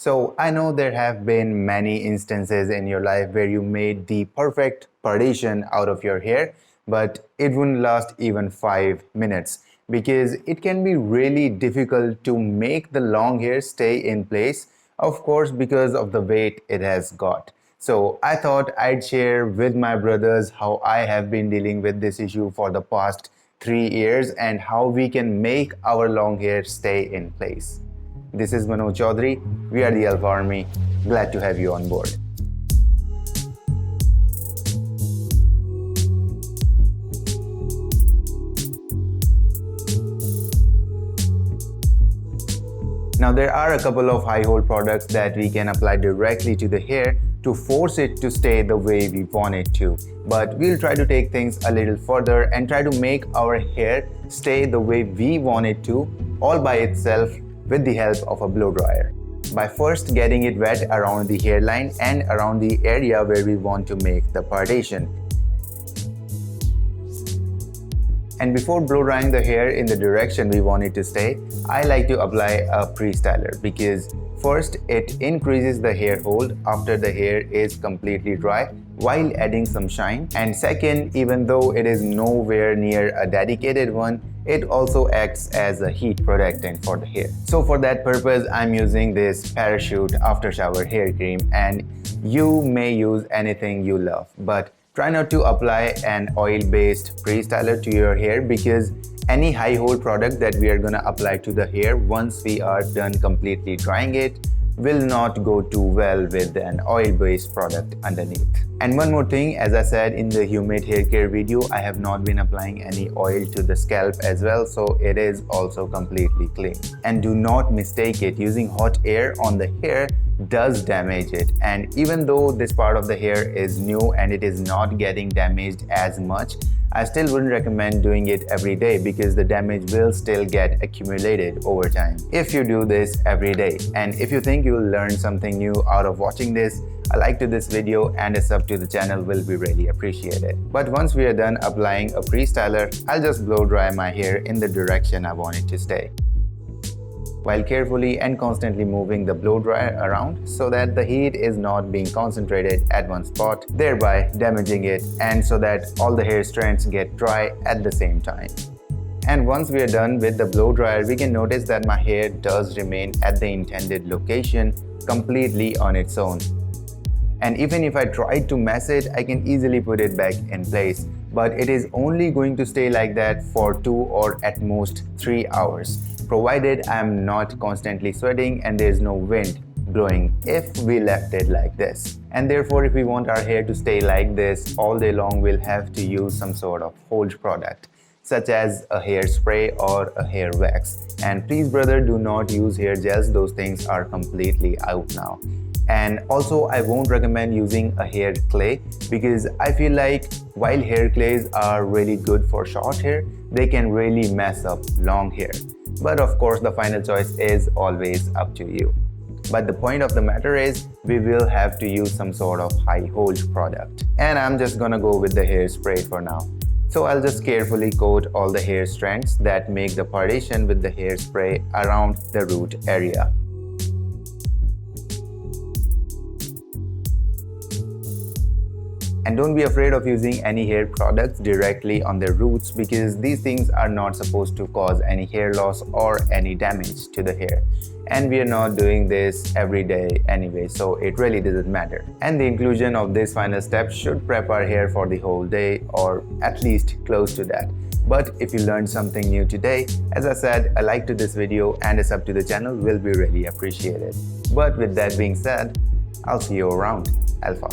So I know there have been many instances in your life where you made the perfect partition out of your hair, but it wouldn't last even 5 minutes because it can be really difficult to make the long hair stay in place, of course, because of the weight it has got. So I thought I'd share with my brothers how I have been dealing with this issue for the past 3 years and how we can make our long hair stay in place. This is Choudhary. We are the Alpha Army. Glad to have you on board. Now there are a couple of high hold products that we can apply directly to the hair to force it to stay the way we want it to. But we'll try to take things a little further and try to make our hair stay the way we want it to, all by itself with the help of a blow dryer. By first getting it wet around the hairline and around the area where we want to make the partition. And before blow drying the hair in the direction we want it to stay, I like to apply a pre-styler because first it increases the hair hold after the hair is completely dry while adding some shine, and second, even though it is nowhere near a dedicated one, it also acts as a heat protectant for the hair. So for that purpose, I'm using this Parachute after shower hair cream, and you may use anything you love, but try not to apply an oil-based pre-styler to your hair because any high hold product that we are gonna apply to the hair once we are done completely drying it will not go too well with an oil-based product underneath. And one more thing, as I said in the humid hair care video, I have not been applying any oil to the scalp as well, so it is also completely clean. And do not mistake it, using hot air on the hair does damage it. And even though this part of the hair is new and it is not getting damaged as much, I still wouldn't recommend doing it every day because the damage will still get accumulated over time if you do this every day. And if you think you'll learn something new out of watching this, a like to this video and a sub to the channel will be really appreciated. But once we are done applying a pre-styler, I'll just blow dry my hair in the direction I want it to stay, while carefully and constantly moving the blow dryer around so that the heat is not being concentrated at one spot, thereby damaging it, and so that all the hair strands get dry at the same time. And once we are done with the blow dryer, we can notice that my hair does remain at the intended location completely on its own. And even if I try to mess it, I can easily put it back in place. But it is only going to stay like that for 2 or at most 3 hours, provided I am not constantly sweating and there is no wind blowing if we left it like this. And therefore, if we want our hair to stay like this all day long, we'll have to use some sort of hold product, such as a hairspray or a hair wax. And please brother, do not use hair gels, those things are completely out now. And also, I won't recommend using a hair clay because I feel like while hair clays are really good for short hair, they can really mess up long hair. But of course, the final choice is always up to you. But the point of the matter is, we will have to use some sort of high hold product. And I'm just gonna go with the hairspray for now. So I'll just carefully coat all the hair strands that make the partition with the hairspray around the root area. And don't be afraid of using any hair products directly on the roots because these things are not supposed to cause any hair loss or any damage to the hair. And we are not doing this every day anyway, so it really doesn't matter. And the inclusion of this final step should prep our hair for the whole day, or at least close to that. But if you learned something new today, as I said, a like to this video and a sub to the channel will be really appreciated. But with that being said, I'll see you around. Alpha.